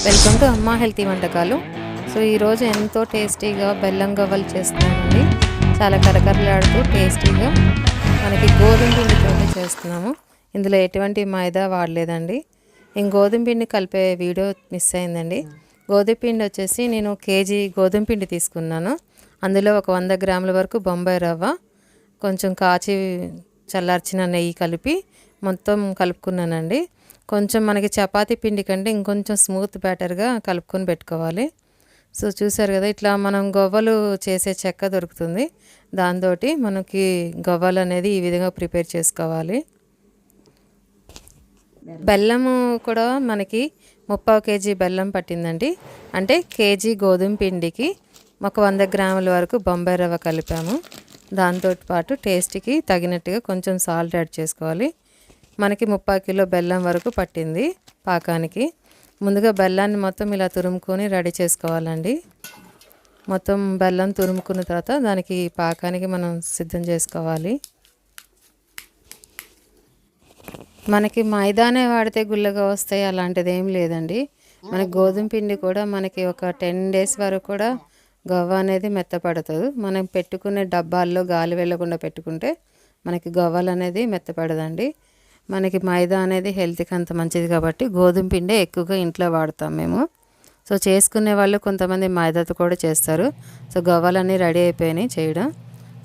Welcome to అమ్మ healthy వంటకాలు. So ఈరోజు ఎంతో టేస్టీగా బెల్లం గవ్వలు చేస్తున్నామండి. చాలా కరకరలాడుతూ టేస్టీగా మనకి గోధుమ పిండితో చేస్తున్నాము. ఇందులో ఎటువంటి మైదా వాడలేదండి. నేను గోధుమ పిండి కలిపే వీడియో మిస్ అయిందండి. గోధుమ పిండి వచ్చేసి నేను కేజీ గోధుమ పిండి తీసుకున్నాను. అందులో ఒక 100 గ్రాముల వరకు బొంబాయి రవ్వ, కొంచెం కాచి చల్లార్చిన నెయ్యి కలిపి మొత్తం కలుపుకున్నానండి. కొంచెం మనకి చపాతీ పిండి కంటే ఇంకొంచెం స్మూత్ బ్యాటర్గా కలుపుకొని పెట్టుకోవాలి. సో చూసారు కదా, ఇట్లా మనం గవ్వలు చేసే చెక్క దొరుకుతుంది. దాంతో మనకి గవ్వలు అనేది ఈ విధంగా ప్రిపేర్ చేసుకోవాలి. బెల్లము కూడా మనకి 30 కేజీ బెల్లం పట్టిందండి. అంటే కేజీ గోధుమ పిండికి ఒక 100 గ్రాముల వరకు బొంబాయి రవ్వ కలిపాము. దాంతో పాటు టేస్ట్కి తగినట్టుగా కొంచెం సాల్ట్ యాడ్ చేసుకోవాలి. మనకి 30 కిలో బెల్లం వరకు పట్టింది పాకానికి. ముందుగా బెల్లాన్ని మొత్తం ఇలా తురుముకొని రెడీ చేసుకోవాలండి. మొత్తం బెల్లం తురుముకున్న తర్వాత దానికి పాకానికి మనం సిద్ధం చేసుకోవాలి. మనకి మైదానే వాడితే గుల్లగా వస్తాయి అలాంటిది ఏం లేదండి. మనకి గోధుమ పిండి కూడా మనకి ఒక 10 డేస్ వరకు కూడా గవ్వ అనేది మెత్తపడుతుంది. మనం పెట్టుకునే డబ్బాల్లో గాలి వెళ్ళకుండా పెట్టుకుంటే మనకి గవ్వలు అనేది మెత్తపడదండి. మనకి మైదా అనేది హెల్త్కి అంత మంచిది కాబట్టి గోధుమ పిండే ఎక్కువగా ఇంట్లో వాడతాం మేము. సో చేసుకునే వాళ్ళు కొంతమంది మైదాతో కూడా చేస్తారు. సో గవ్వలన్నీ రెడీ అయిపోయినాయి చేయడం.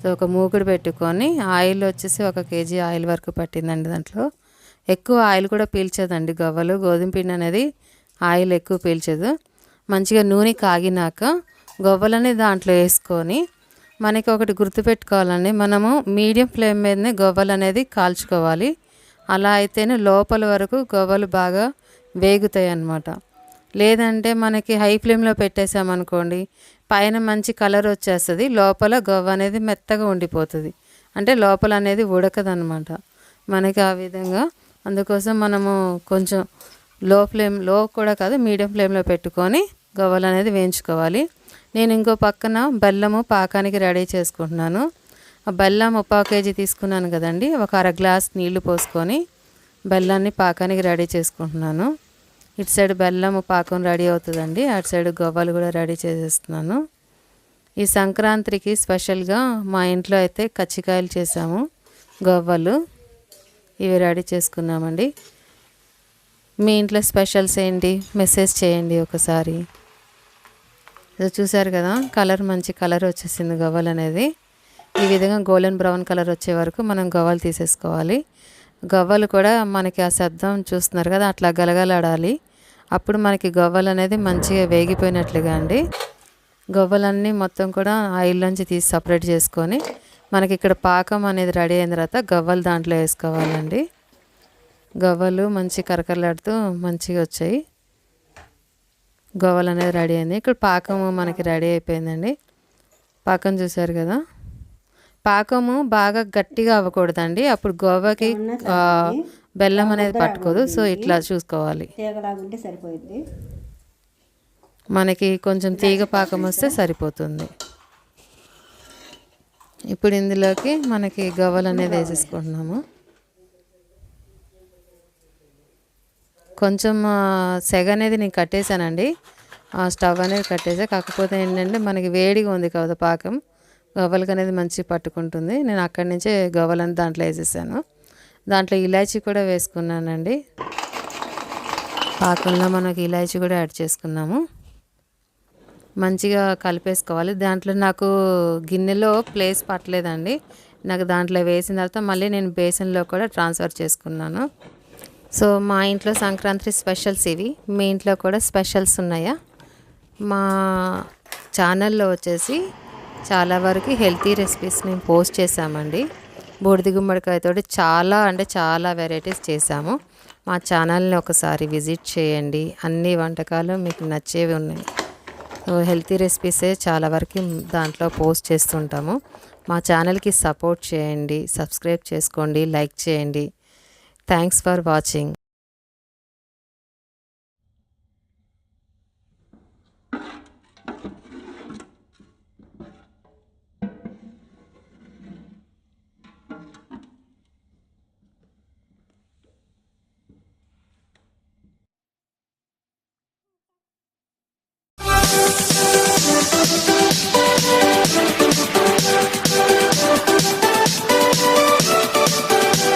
సో ఒక మూకుడు పెట్టుకొని ఆయిల్ వచ్చేసి 1 కేజీ ఆయిల్ వరకు పట్టిందండి. దాంట్లో ఎక్కువ ఆయిల్ కూడా పీల్చదండి గవ్వలు. గోధుమ పిండి అనేది ఆయిల్ ఎక్కువ పీల్చదు. మంచిగా నూనె కాగినాక గవ్వలని దాంట్లో వేసుకొని మనకి ఒకటి గుర్తుపెట్టుకోవాలండి, మనము మీడియం ఫ్లేమ్ మీదనే గవ్వలు అనేది కాల్చుకోవాలి. అలా అయితేనే లోపల వరకు గవ్వలు బాగా వేగుతాయి అన్నమాట. లేదంటే మనకి హై ఫ్లేమ్లో పెట్టేసామనుకోండి, పైన మంచి కలర్ వచ్చేస్తుంది, లోపల గవ్వ అనేది మెత్తగా ఉండిపోతుంది. అంటే లోపల అనేది ఉడకదనమాట మనకి ఆ విధంగా. అందుకోసం మనము కొంచెం లో కూడా కాదు, మీడియం ఫ్లేమ్లో పెట్టుకొని గవ్వలు అనేది వేయించుకోవాలి. నేను ఇంకో పక్కన బెల్లము పాకానికి రెడీ చేసుకుంటున్నాను. ఆ బెల్లం 1/2 కేజీ తీసుకున్నాను కదండి. ఒక 1/2 గ్లాస్ నీళ్లు పోసుకొని బెల్లాన్ని పాకానికి రెడీ చేసుకుంటున్నాను. ఇటు సైడ్ బెల్లం పాకం రెడీ అవుతుందండి, అటు సైడ్ గవ్వలు కూడా రెడీ చేసేస్తున్నాను. ఈ సంక్రాంతికి స్పెషల్గా మా ఇంట్లో అయితే కజ్జికాయలు చేసాము, గవ్వలు ఇవి రెడీ చేసుకున్నామండి. మీ ఇంట్లో స్పెషల్స్ ఏంటి మెసేజ్ చేయండి ఒకసారి. చూసారు కదా, కలర్ మంచి కలర్ వచ్చేసింది గవ్వలు అనేది. ఈ విధంగా గోల్డెన్ బ్రౌన్ కలర్ వచ్చే వరకు మనం గవ్వలు తీసేసుకోవాలి. గవ్వలు కూడా మనకి ఆ శబ్దం చూస్తున్నారు కదా, అట్లా గలగలాడాలి. అప్పుడు మనకి గవ్వలు అనేది మంచిగా వేగిపోయినట్లుగా అండి. గవ్వలన్నీ మొత్తం కూడా ఆయిల్ నుంచి తీసి సపరేట్ చేసుకొని మనకి ఇక్కడ పాకం అనేది రెడీ అయిన తర్వాత గవ్వలు దాంట్లో వేసుకోవాలండి. గవ్వలు మంచి కరకరలాడుతూ మంచిగా వచ్చాయి. గవ్వలు అనేది రెడీ అయింది. ఇక్కడ పాకము మనకి రెడీ అయిపోయిందండి. పాకం చూసారు కదా, పాకము బాగా గట్టిగా అవ్వకూడదండి, అప్పుడు గవ్వకి బెల్లం అనేది పట్టుకోదు. సో ఇట్లా చూసుకోవాలి. మనకి కొంచెం తీగ పాకం వస్తే సరిపోతుంది. ఇప్పుడు ఇందులోకి మనకి గవ్వలు అనేది వేసేసుకుంటున్నాము. కొంచెం సెగ అనేది నేను కట్టేశానండి, స్టవ్ అనేది కట్టేసా. కాకపోతే ఏంటంటే మనకి వేడిగా ఉంది కదా పాకం, గవ్వలకి అనేది మంచిగా పట్టుకుంటుంది. నేను అక్కడి నుంచే గవ్వలని దాంట్లో వేసేసాను. దాంట్లో ఇలాచీ కూడా వేసుకున్నానండి. పాకంలో మనకి ఇలాచీ కూడా యాడ్ చేసుకున్నాము. మంచిగా కలిపేసుకోవాలి. దాంట్లో నాకు గిన్నెలో ప్లేస్ పట్టలేదండి, నాకు దాంట్లో వేసిన తర్వాత మళ్ళీ నేను బేసన్లో కూడా ట్రాన్స్ఫర్ చేసుకున్నాను. సో మా ఇంట్లో సంక్రాంతి స్పెషల్స్ ఇవి. మీ ఇంట్లో కూడా స్పెషల్స్ ఉన్నాయా? మా ఛానల్లో వచ్చేసి చాలా వరకు హెల్తీ రెసిపీస్ మేము పోస్ట్ చేసామండి. బూడిద గుమ్మడికాయతో చాలా అంటే చాలా వెరైటీస్ చేసాము. మా ఛానల్ని ఒకసారి విజిట్ చేయండి, అన్ని వంటకాలు మీకు నచ్చేవి ఉన్నాయి. హెల్తీ రెసిపీసే చాలా వరకు దాంట్లో పోస్ట్ చేస్తుంటాము. మా ఛానల్కి సపోర్ట్ చేయండి, సబ్స్క్రైబ్ చేసుకోండి, లైక్ చేయండి. Thanks for watching.